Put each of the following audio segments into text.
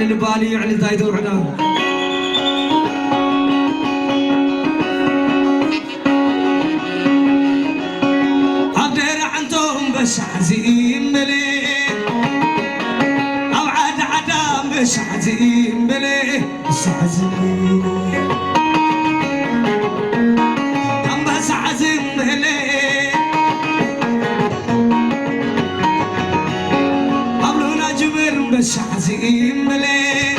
على البالي يعني زايد وعنا عبدير عندهم بس عزيم ملي أو عاد عدام بس عزيم ملي بس عزيم أم بس عزيم ملي قبلنا جبر بس عزيم ملي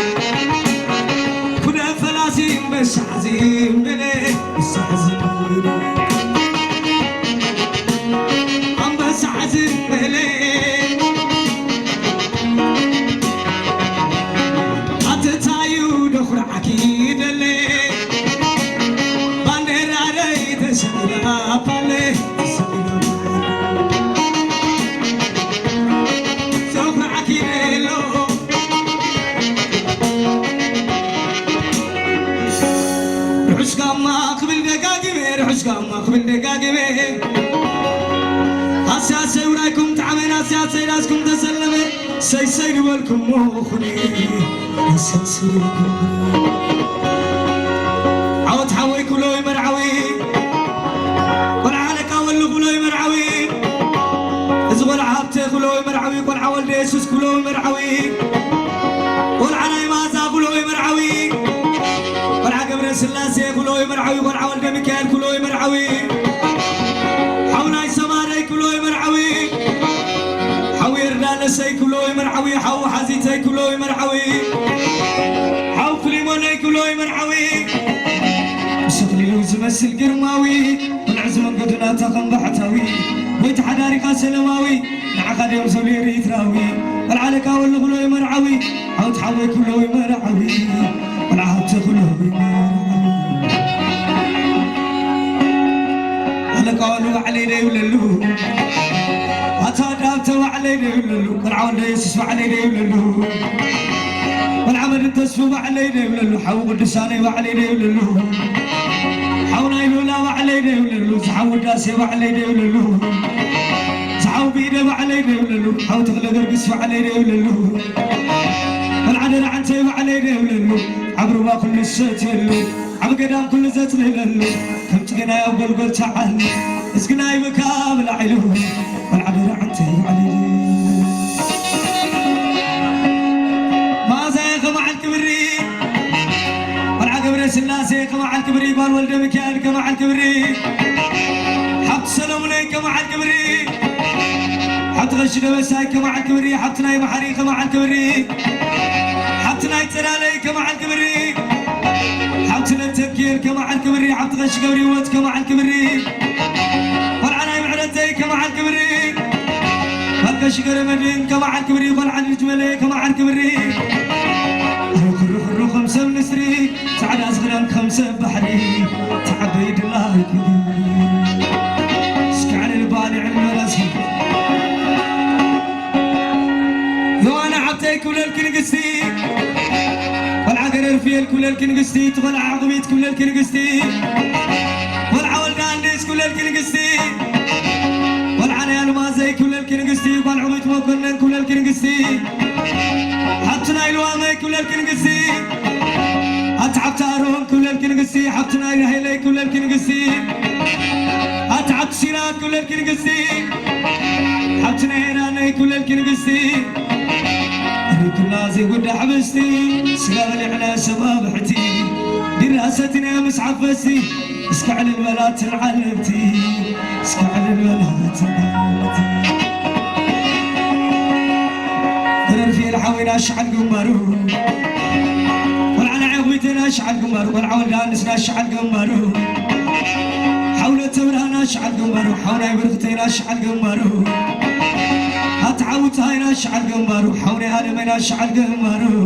كنا فلاسين بس عزيم ملي بس عزيم أساسي ورايكم تعمل أساسي راسكم تسلمي سيسير والكم مخني أساسي عود حوي كلوي مرعوي والعالك أول كلوي مرعوي إذا والعابتي كلوي مرعوي والعوال ديسوس كلوي مرعوي والعلي مازا كلوي مرعوي والعقبر سلاسي كلوي مرعوي والعوال دمكان كلوي مرعوي حوناي سماري كلوي مرعوي حوي ردان سي كلوي مرعوي حو حزيتي كلوي مرعوي حو كليموني كلوي مرعوي شكلي لوز مسل قرماوي والعزم قدنا تقم بحتاوي ويتحداري قاسلماوي نعقد يوم سولي ريتراوي والعالكا والغلوي مرعوي حو تحوي كلوي مرعوي والعهد كلوي مرعوي قالوا علينا وللو أتادابتوا علينا وللو والعون يسسوا علينا وللو والعمل التسفوا علينا وللو حوق الدساني وعلينا وللو حونا يلولا وعلينا وللو تحول داسي وعلينا وللو تحول بينا وعلينا وللو حاول تغلق القس وعلينا وللو والعدل عنتي وعلينا وللو عبروا ما كل الشيء يلو عم قدام كل زيت ليلو كم تقنا يا قلقل تعال اسقنا يبكى بالعلو والعبر عنتي وعلي ما زيغ مع الكبري والعقبر سلاسي مع الكبري بالولد مكانك مع الكبري حط سلام ليك مع الكبري حط غشنا مسايك مع الكبري حط ناي محريق مع الكبري حط ناي تراليك مع الكبري حطنا التفكير مع الكبري حط غش قبري وانت مع الكبري والعناي معلتيك مع الكبري فكش قرمدين مع الكبري والعن الجمليك مع الكبري روح خمسة بنسري تعال أصغران خمسة بحري تعبيد الله اسكع البالي علم الأسهل لو أنا عبتيك ولا الكنقسي والعقل الفيل كل الكنقستي تغل عقبيت كل الكنقستي والعول دانديس كل الكنقستي والعنيان مازي كل الكنقستي والعبيت وكلن كل الكنقستي حبتنا الوامي كل الكنقستي اتعب تارون كل الكنقستي حبتنا الهيلي كل الكنقستي اتعب سيرات كل الكنقستي حبتنا هيراني كل الكنقستي كلازي ود حبستي سلالي على شباب حتي دراستنا مسعفستي اسكعل البلات العلمتي اسكعل البلات العلمتي قرر في الحوين اشعل قمرو والعنا عويتنا اشعل قمرو والعول دانسنا اشعل قمرو حول تمرنا اشعل قمرو حول برختنا اشعل قمرو هتعوت هاينا اشعل قمرو حوني ادمنا اشعل قمرو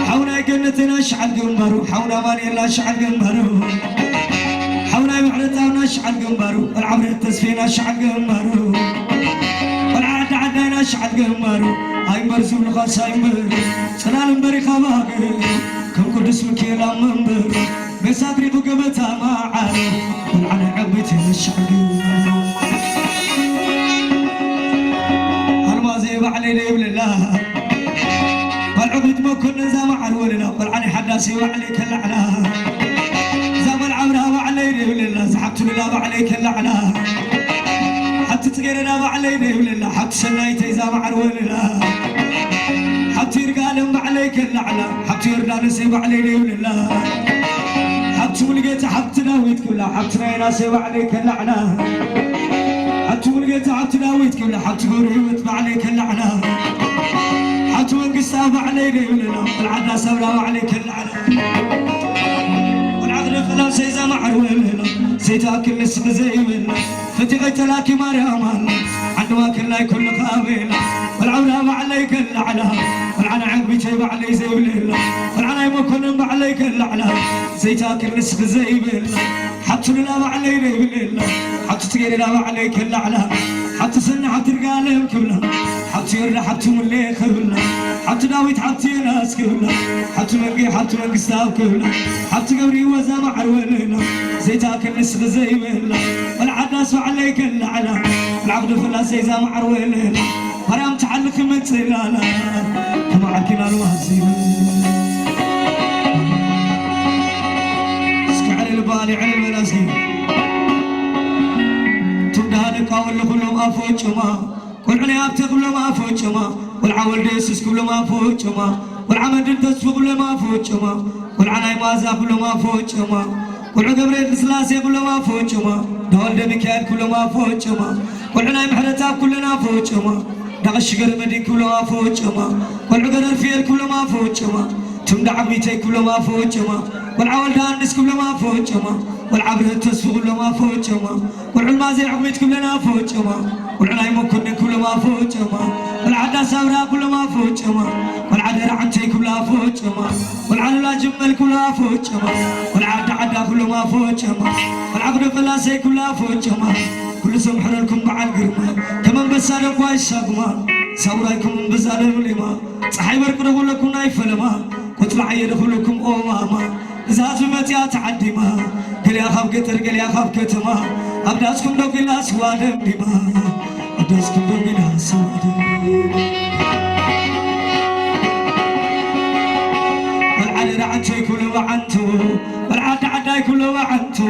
حونا جنتنا اشعل قمرو حونا مانينا اشعل قمرو حونا معلتنا اشعل قمرو والعبر التسفين اشعل قمرو والعاد عدنا اشعل قمرو هاي مرزو الغاس هاي مرو سلال مبري خباقي كم قدس مكيلا منبر بسابري بقبتها ما عارف والعنا عبتنا اشعل قمرو وعلينا ولله عبد مكن زمع الولنا والعني حداسي وعليك اللعنة زمن عمرها وعليني ولله زحبت لله وعليك اللعنة حتى تغيرنا وعليني ولله حتى سنايتي زمع الولنا حتى يرقالهم وعليك اللعنة حتى يردانسي وعليني ولله حتى ولقيت حتى ناويت كلها حتى نايناسي وعليك اللعنة حتى ولقيت حتى ناويت كلها حتى قريبت وعليك اللعنة حتى وانقصاب عليني ولله والعدنا سبلا وعليك اللعنة والعقل فلا سيزا معر ولله سيتاكل نسخ زي ولله فتغيت لك مريم عندما كنا كل قابل والعولا وعليك اللعنة والعنا عقبي جيب علي زي ولله والعنا يمكن عليك اللعنة سيتاكل نسخ زي ولله حتى لله وعليني ولله حتى تغير لا وعليك اللعنة حتى سنة حتى رقالهم كلها حتى يرنا حتى ملي خبلنا حتى داويت حتى ناس كلها حتى منقي حتى منقستاو كلها حتى قوري وزا معر ولنا زيتاك النسخ زي ولنا والعداس وعليك اللعنة العقد فلا زيزا معر ولنا مريم تعلق من تلالا كما عكنا الواسي اسكي على البالي على المناسي تبدالك اول كلهم افوجما والعني ابتغ ما فوجما والعول ديسس كل ما فوجما والعمد تسفق كل ما فوجما والعناي مازا كل ما فوجما والعقبريت السلاسي كل ما فوجما دول دمكيال كل ما فوجما والعناي محرتاب كلنا فوجما دغش قرمدي كل ما فوجما والعقر الفيل كل ما فوجما تمدع بيتي كل ما فوجما والعول دانس كل ما فوجما والعبر التسفق كل ما فوجما والعلمازي عقميت كلنا فوجما والعناي مكن كل ما فوجما والعدا سورا كل ما فوجما والعدا رعنتي كلها فوجما والعلا جمل كلها فوجما والعدا عدا كل ما فوجما والعقد فلاسي كلها فوجما كل سمحر لكم مع القرمة كمان بسالك وايشاقما سورايكم بزالوا لما صحي برقربوا لكم نايفلما كتلع يدخلكم أماما إذا زمت يا تعديما قل يا خاف قتر قل يا خاف كتما أبداسكم دوك إلا سوادم ديما أبداسكم دوك إلا سوادم والعلي رعنتي كل وعنتو والعاد عداي كل وعنتو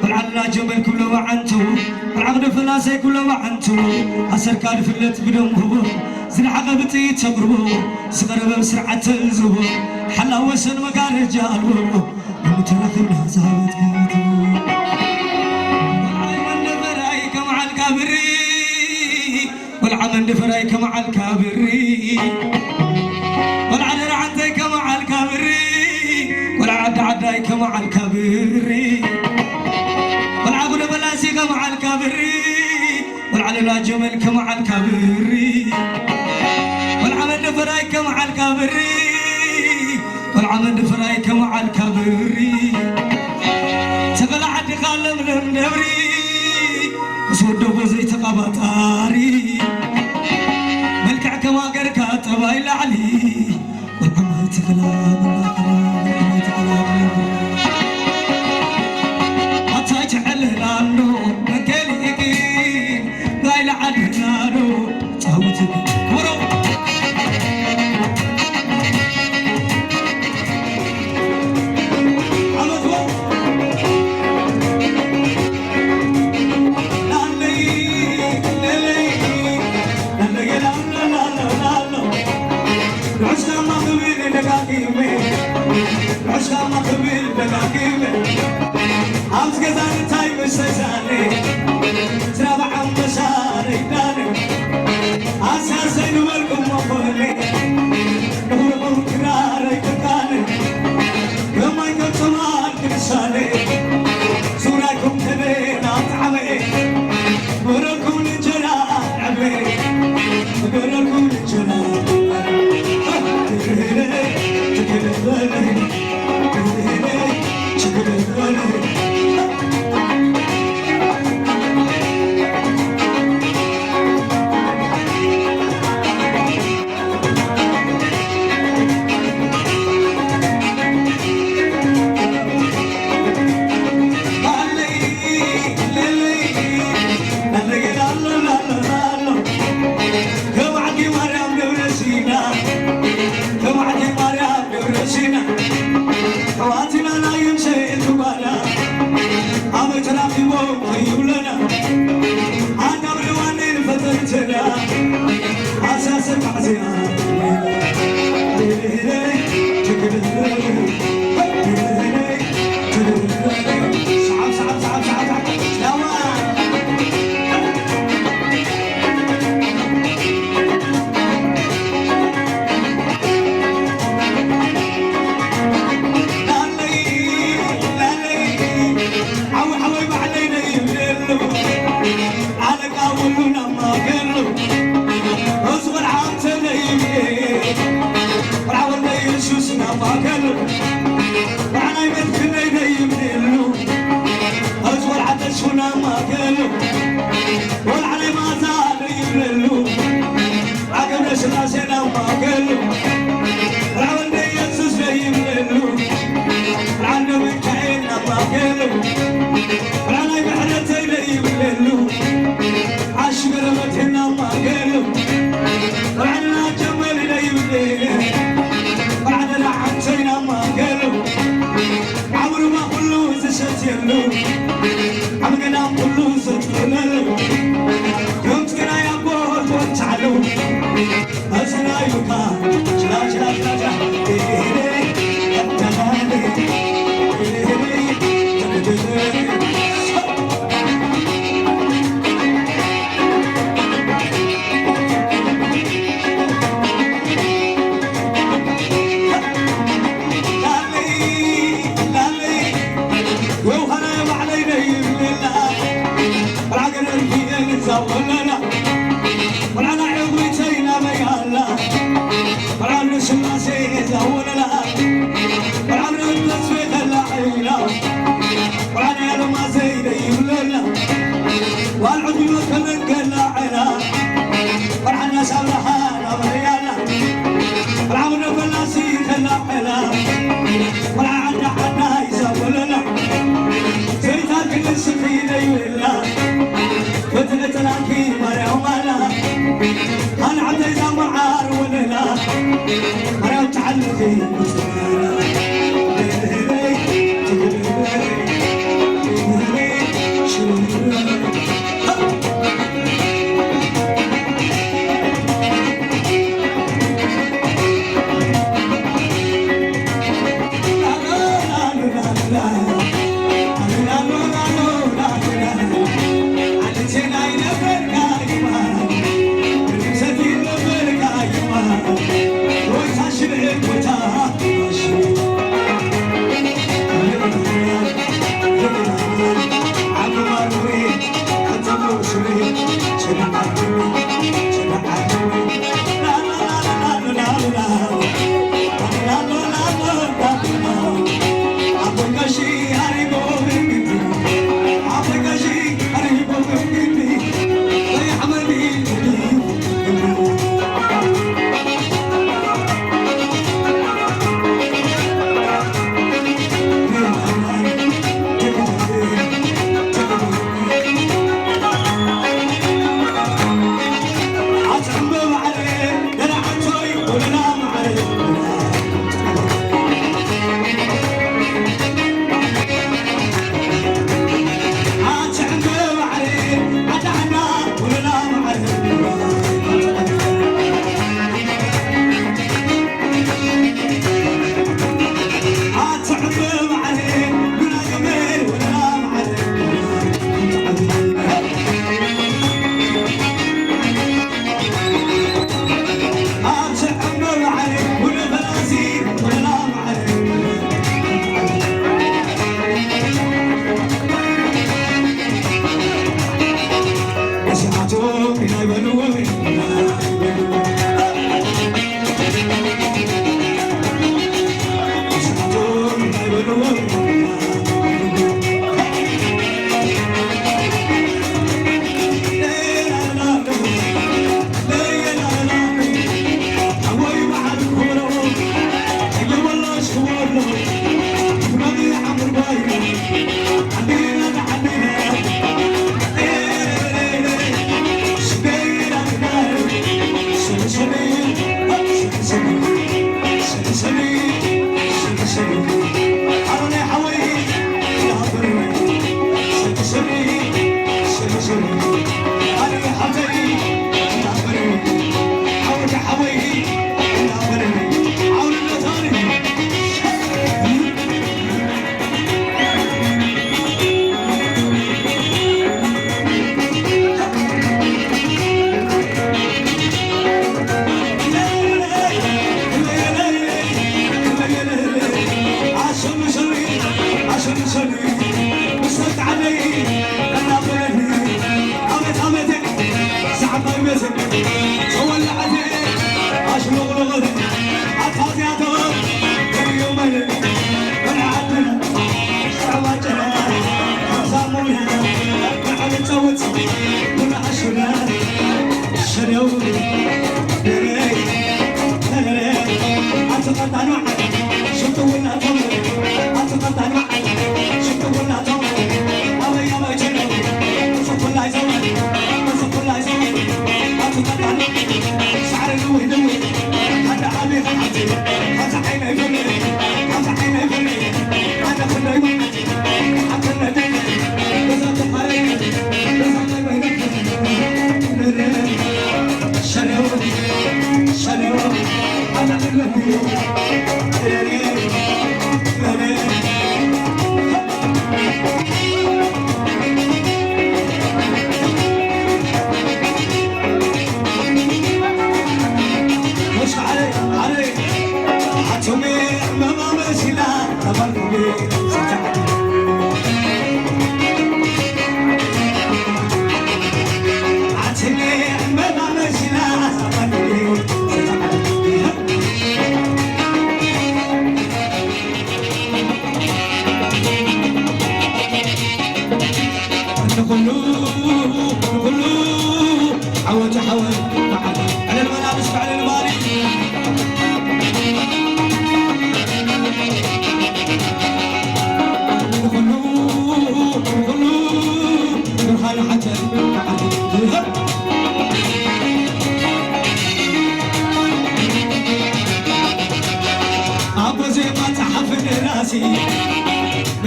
والعلا جمل كل وعنتو والعقد فلاسي كل وعنتو أسر كان فلت بدم هو زين عقبتي تقربو سقرب بسرعة تلزبو حلا وسن مقال رجالو ومترفنا زابت كاتو والعمل دفرايك مع الكابري والعمل دفرايك مع الكابري والعلي رعنتيك مع الكابري والعد عدايك مع الكابري والعقد بلاسيك مع الكابري والعلي لا جملك مع الكابري والعمل دفرايك مع الكابري والعمل دفرايك مع الكابري تقلع عدي خالم لمدبري وسودو بزي تقبطاري ملكع كما قركا طباي لعلي والعمل تقلع من تقلع حتى جعلنا عدنانو تعوتك ورو عمدو لالي لالي لالي لالي العشقة ما قبيل دقاقيمي العشقة ما قبيل دقاقيمي عمس قزاني تايم السيساني ترابع عم بشاري داني أساسي نملكم مقولي نقولكم كراري كتاني يوم يقول سمان كنشاني سوراكم تبين أطعمي نقولكم لجلال عبي نقولكم لجلال كم عدي ማርያም ገብረሲና ዋቲና ናይም ሸይቱባና አመትራፊቦ ይውለና አናብሪዋኔን ፈተንተና አሳሰቃዚያ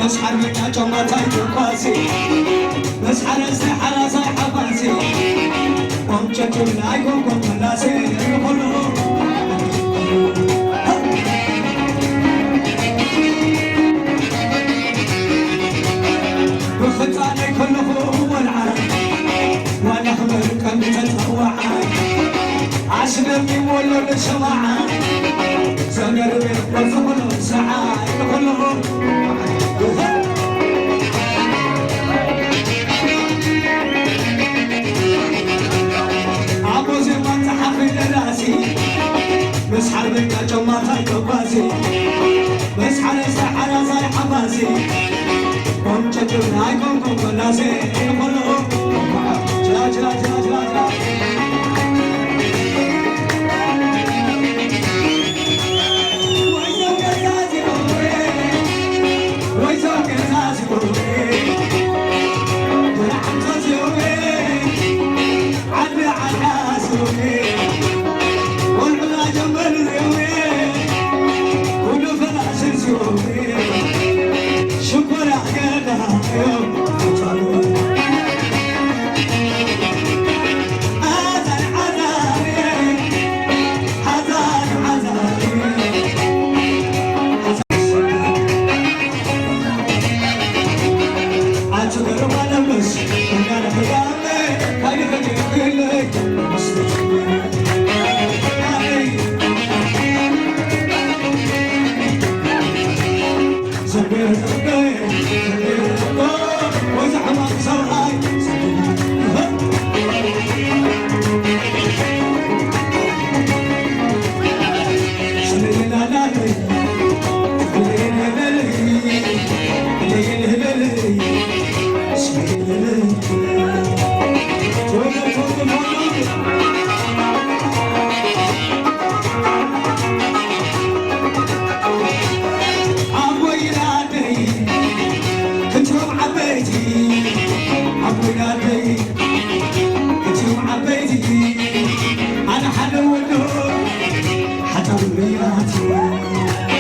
بس حرمتها جمعتها تقاسي بس حرسي حراسي حفاسي ومجتو لايكم كم ملاسي كله وختاني كله والعالم وانا خبر كم تتوعى عشقني مولو للشواعة زمر بالفضل سعاي كله عبو زمان تحفظ راسي بس حربك جمعتها كباسي بس حرس حرسي حباسي ومجتو لايكم كم ملاسي كله جلا جلا جلا جلا جلا أنا حلو حتى بياتي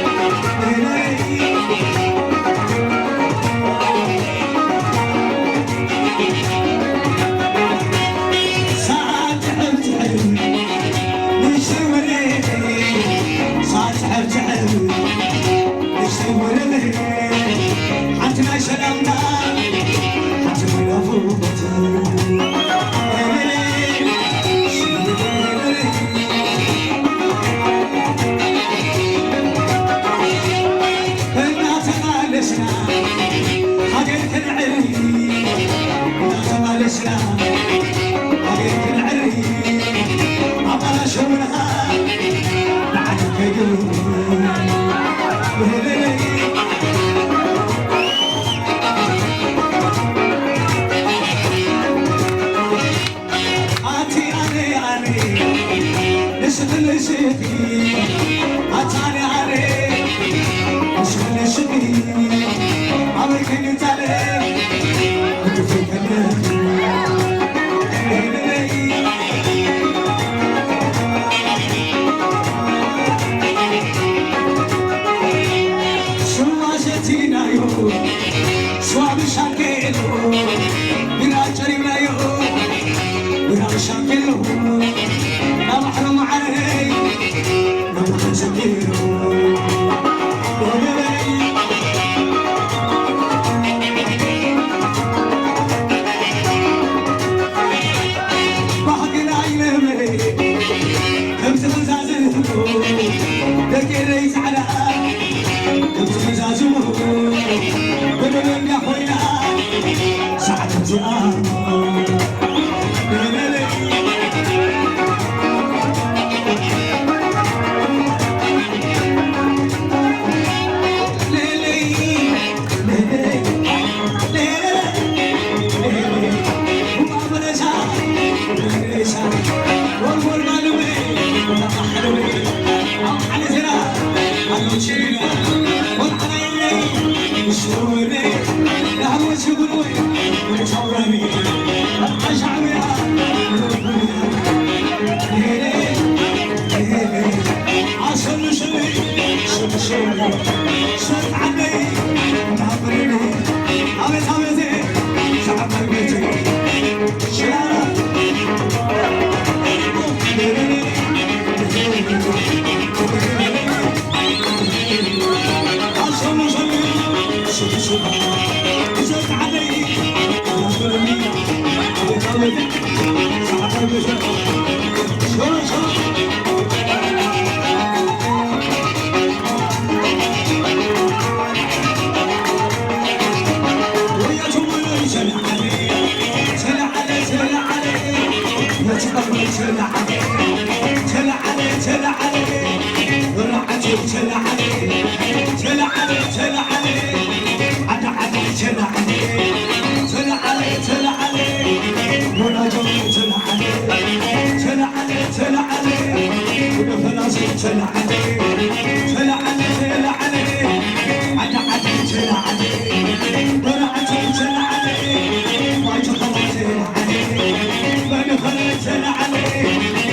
عليه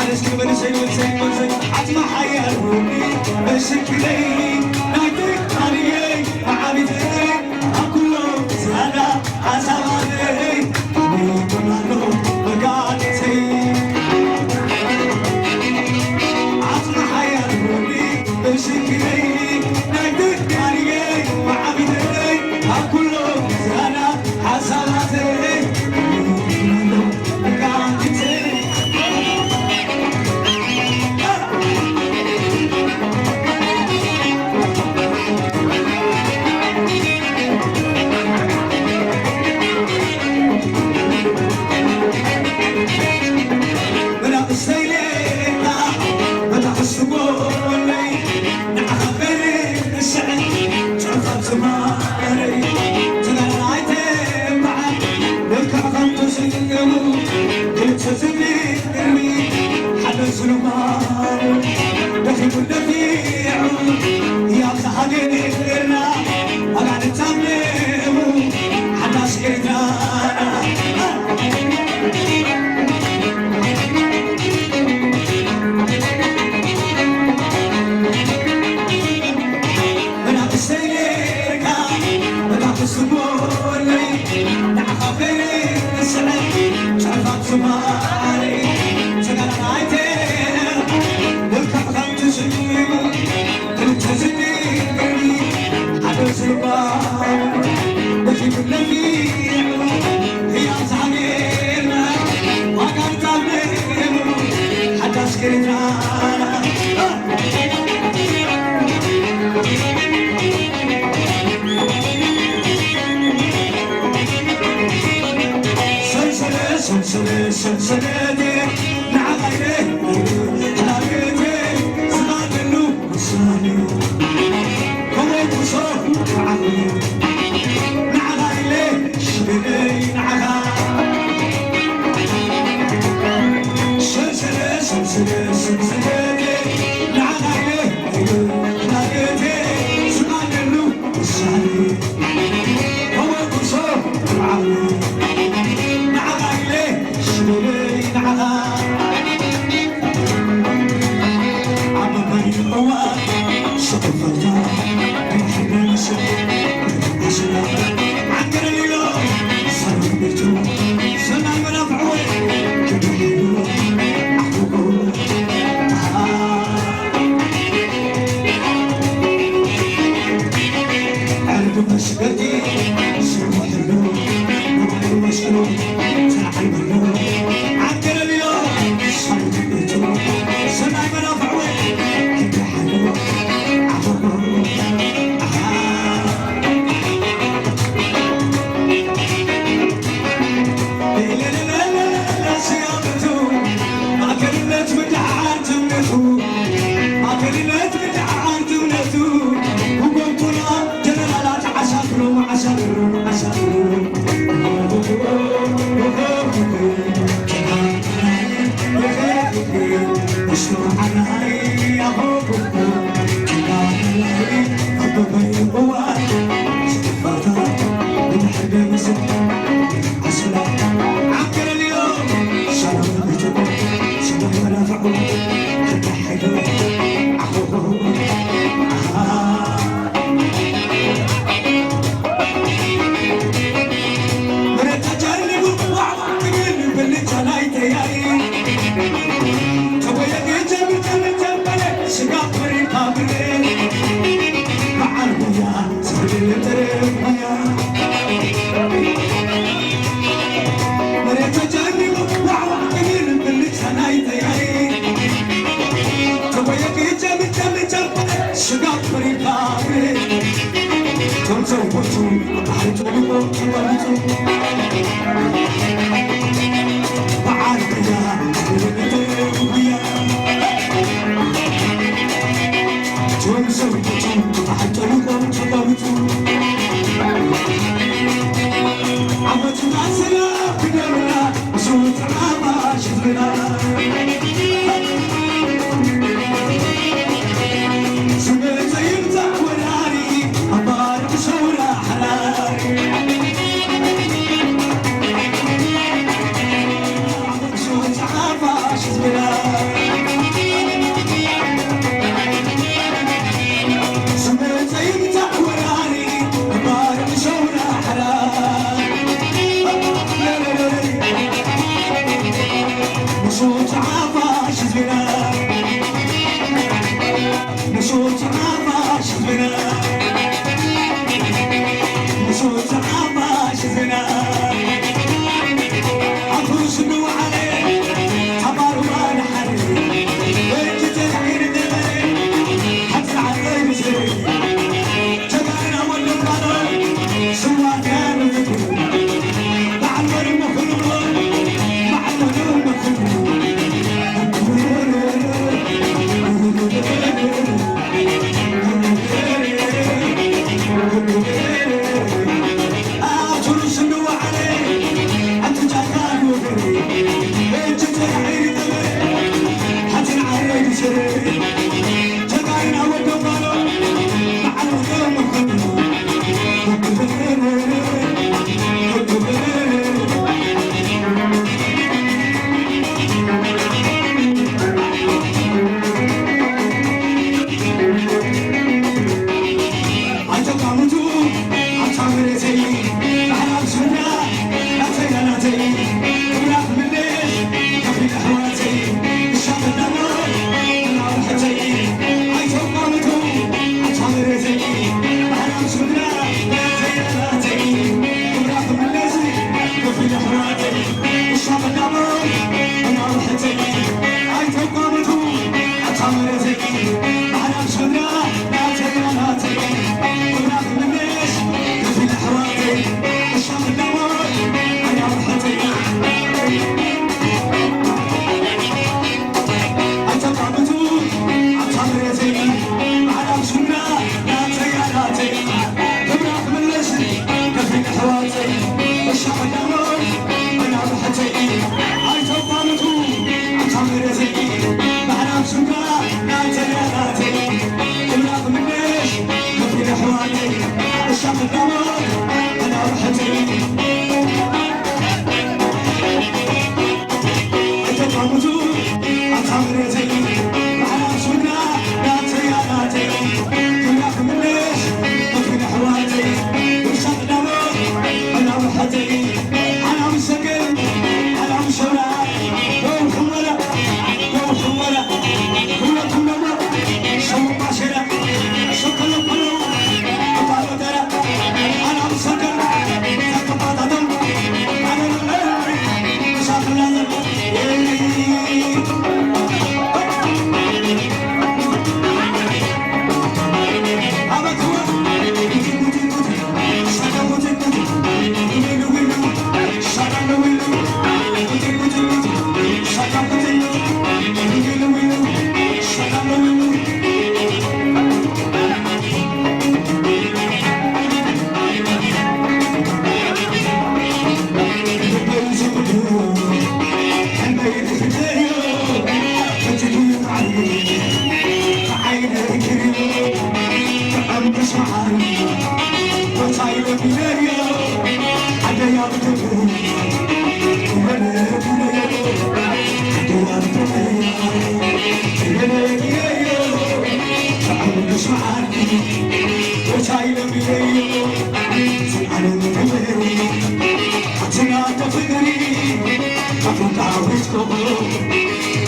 She's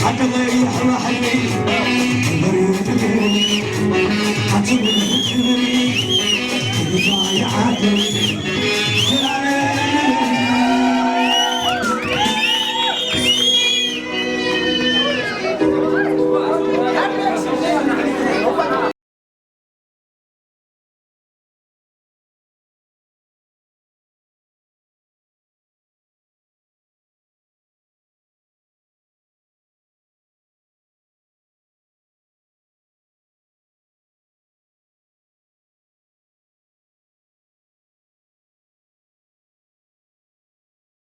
حتى لا يحرح لي مريض حتى